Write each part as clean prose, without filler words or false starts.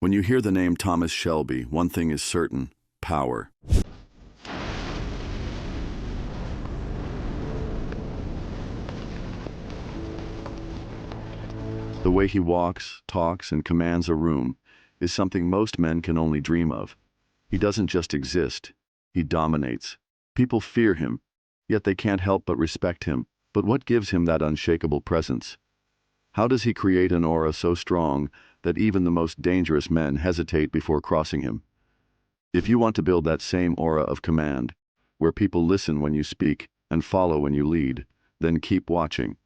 When you hear the name Thomas Shelby, one thing is certain: power. The way he walks, talks, and commands a room is something most men can only dream of. He doesn't just exist, he dominates. People fear him, yet they can't help but respect him. But what gives him that unshakable presence? How does he create an aura so strong that even the most dangerous men hesitate before crossing him? If you want to build that same aura of command, where people listen when you speak and follow when you lead, then keep watching.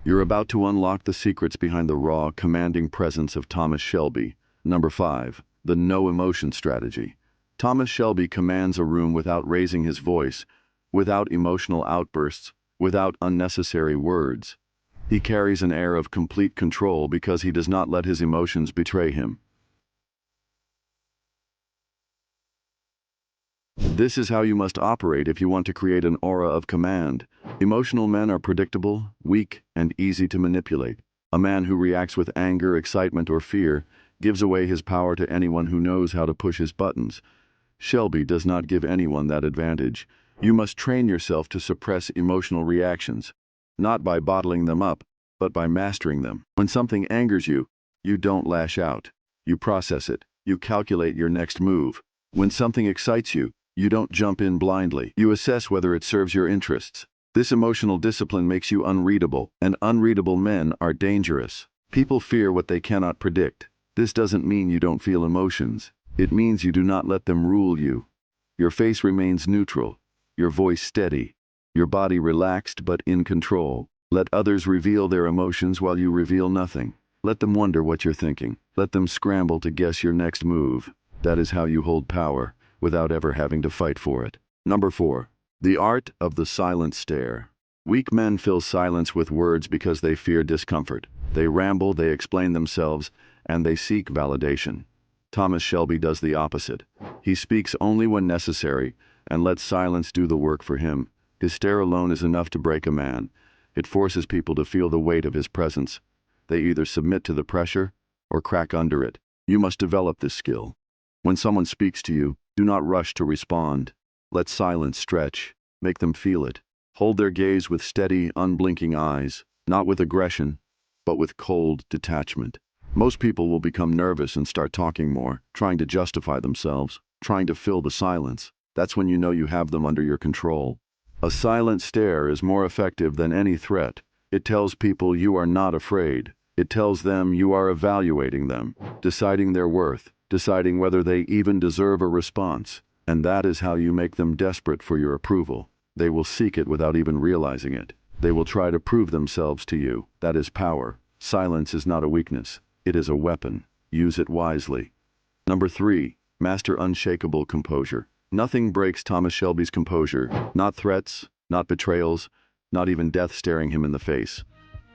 You're about to unlock the secrets behind the raw, commanding presence of Thomas Shelby. Number 5. The no emotion strategy. Thomas Shelby commands a room without raising his voice, without emotional outbursts, without unnecessary words. He carries an air of complete control because he does not let his emotions betray him. This is how you must operate if you want to create an aura of command. Emotional men are predictable, weak, and easy to manipulate. A man who reacts with anger, excitement, or fear gives away his power to anyone who knows how to push his buttons. Shelby does not give anyone that advantage. You must train yourself to suppress emotional reactions, not by bottling them up, but by mastering them. When something angers you, you don't lash out. You process it. You calculate your next move. When something excites you, you don't jump in blindly. You assess whether it serves your interests. This emotional discipline makes you unreadable, and unreadable men are dangerous. People fear what they cannot predict. This doesn't mean you don't feel emotions. It means you do not let them rule you. Your face remains neutral, your voice steady, your body relaxed but in control. Let others reveal their emotions while you reveal nothing. Let them wonder what you're thinking. Let them scramble to guess your next move. That is how you hold power, without ever having to fight for it. Number 4. The art of the silent stare. Weak men fill silence with words because they fear discomfort. They ramble, they explain themselves, and they seek validation. Thomas Shelby does the opposite. He speaks only when necessary, and lets silence do the work for him. His stare alone is enough to break a man. It forces people to feel the weight of his presence. They either submit to the pressure or crack under it. You must develop this skill. When someone speaks to you, do not rush to respond. Let silence stretch. Make them feel it. Hold their gaze with steady, unblinking eyes, not with aggression, but with cold detachment. Most people will become nervous and start talking more, trying to justify themselves, trying to fill the silence. That's when you know you have them under your control. A silent stare is more effective than any threat. It tells people you are not afraid. It tells them you are evaluating them, deciding their worth, deciding whether they even deserve a response. And that is how you make them desperate for your approval. They will seek it without even realizing it. They will try to prove themselves to you. That is power. Silence is not a weakness. It is a weapon. Use it wisely. Number 3. Master unshakable composure. Nothing breaks Thomas Shelby's composure. Not threats, not betrayals, not even death staring him in the face.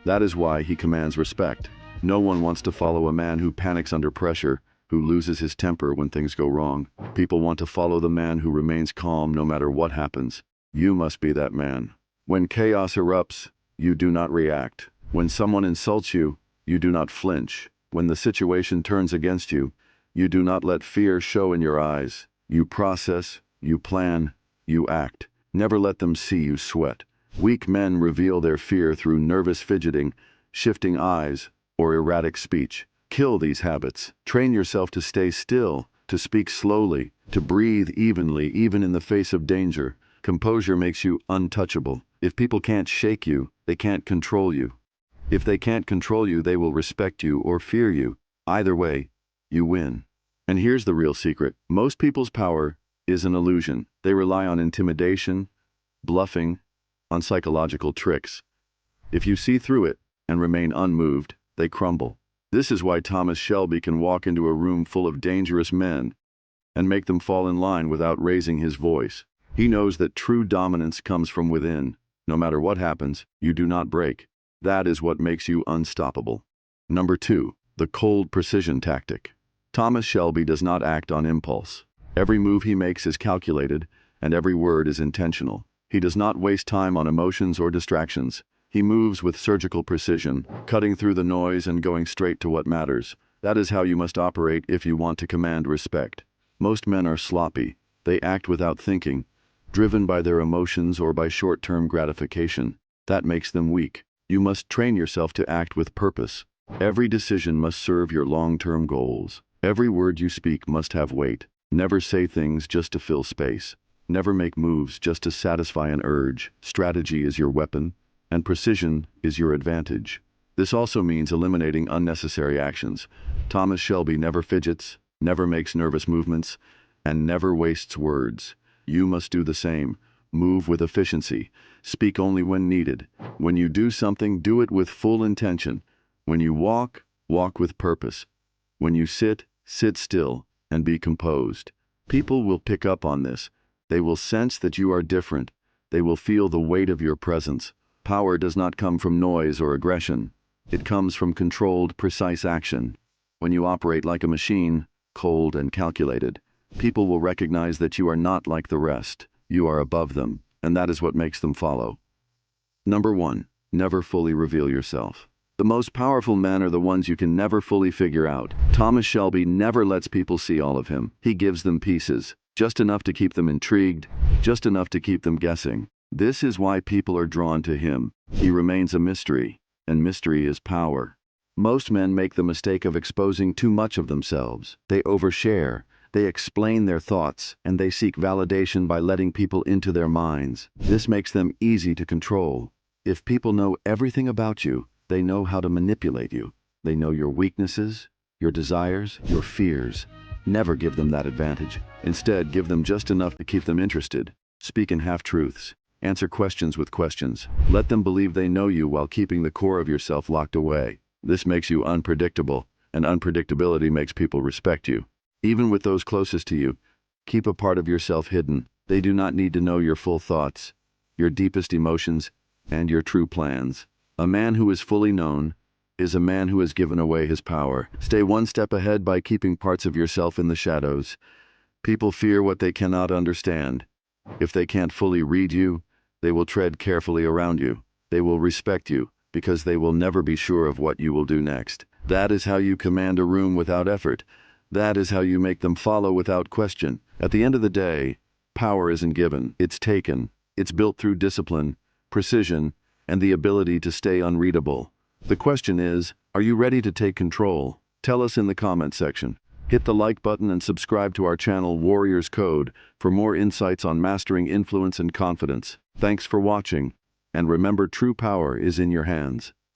That is why he commands respect. No one wants to follow a man who panics under pressure, who loses his temper when things go wrong. People want to follow the man who remains calm no matter what happens. You must be that man. When chaos erupts, you do not react. When someone insults you, you do not flinch. When the situation turns against you, you do not let fear show in your eyes. You process, you plan, you act. Never let them see you sweat. Weak men reveal their fear through nervous fidgeting, shifting eyes, or erratic speech. Kill these habits. Train yourself to stay still, to speak slowly, to breathe evenly, even in the face of danger. Composure makes you untouchable. If people can't shake you, they can't control you. If they can't control you, they will respect you or fear you. Either way, you win. And here's the real secret. Most people's power is an illusion. They rely on intimidation, bluffing, on psychological tricks. If you see through it and remain unmoved, they crumble. This is why Thomas Shelby can walk into a room full of dangerous men and make them fall in line without raising his voice. He knows that true dominance comes from within. No matter what happens, you do not break. That is what makes you unstoppable. Number 2. The cold precision tactic. Thomas Shelby does not act on impulse. Every move he makes is calculated, and every word is intentional. He does not waste time on emotions or distractions. He moves with surgical precision, cutting through the noise and going straight to what matters. That is how you must operate if you want to command respect. Most men are sloppy. They act without thinking, driven by their emotions or by short-term gratification. That makes them weak. You must train yourself to act with purpose. Every decision must serve your long-term goals. Every word you speak must have weight. Never say things just to fill space. Never make moves just to satisfy an urge. Strategy is your weapon, and precision is your advantage. This also means eliminating unnecessary actions. Thomas Shelby never fidgets, never makes nervous movements, and never wastes words. You must do the same. Move with efficiency. Speak only when needed. When you do something, do it with full intention. When you walk, walk with purpose. When you sit, sit still and be composed. People will pick up on this. They will sense that you are different. They will feel the weight of your presence. Power does not come from noise or aggression. It comes from controlled, precise action. When you operate like a machine, cold and calculated, people will recognize that you are not like the rest. You are above them, and that is what makes them follow. Number 1. Never fully reveal yourself. The most powerful men are the ones you can never fully figure out. Thomas Shelby never lets people see all of him. He gives them pieces, just enough to keep them intrigued, just enough to keep them guessing. This is why people are drawn to him. He remains a mystery, and mystery is power. Most men make the mistake of exposing too much of themselves. They overshare, they explain their thoughts, and they seek validation by letting people into their minds. This makes them easy to control. If people know everything about you, they know how to manipulate you. They know your weaknesses, your desires, your fears. Never give them that advantage. Instead, give them just enough to keep them interested. Speak in half-truths. Answer questions with questions. Let them believe they know you while keeping the core of yourself locked away. This makes you unpredictable, and unpredictability makes people respect you. Even with those closest to you, keep a part of yourself hidden. They do not need to know your full thoughts, your deepest emotions, and your true plans. A man who is fully known is a man who has given away his power. Stay one step ahead by keeping parts of yourself in the shadows. People fear what they cannot understand. If they can't fully read you, they will tread carefully around you. They will respect you because they will never be sure of what you will do next. That is how you command a room without effort. That is how you make them follow without question. At the end of the day, power isn't given, it's taken. It's built through discipline, precision, and the ability to stay unreadable. The question is, are you ready to take control? Tell us in the comment section. Hit the like button and subscribe to our channel Warriors Code for more insights on mastering influence and confidence. Thanks for watching, and remember, true power is in your hands.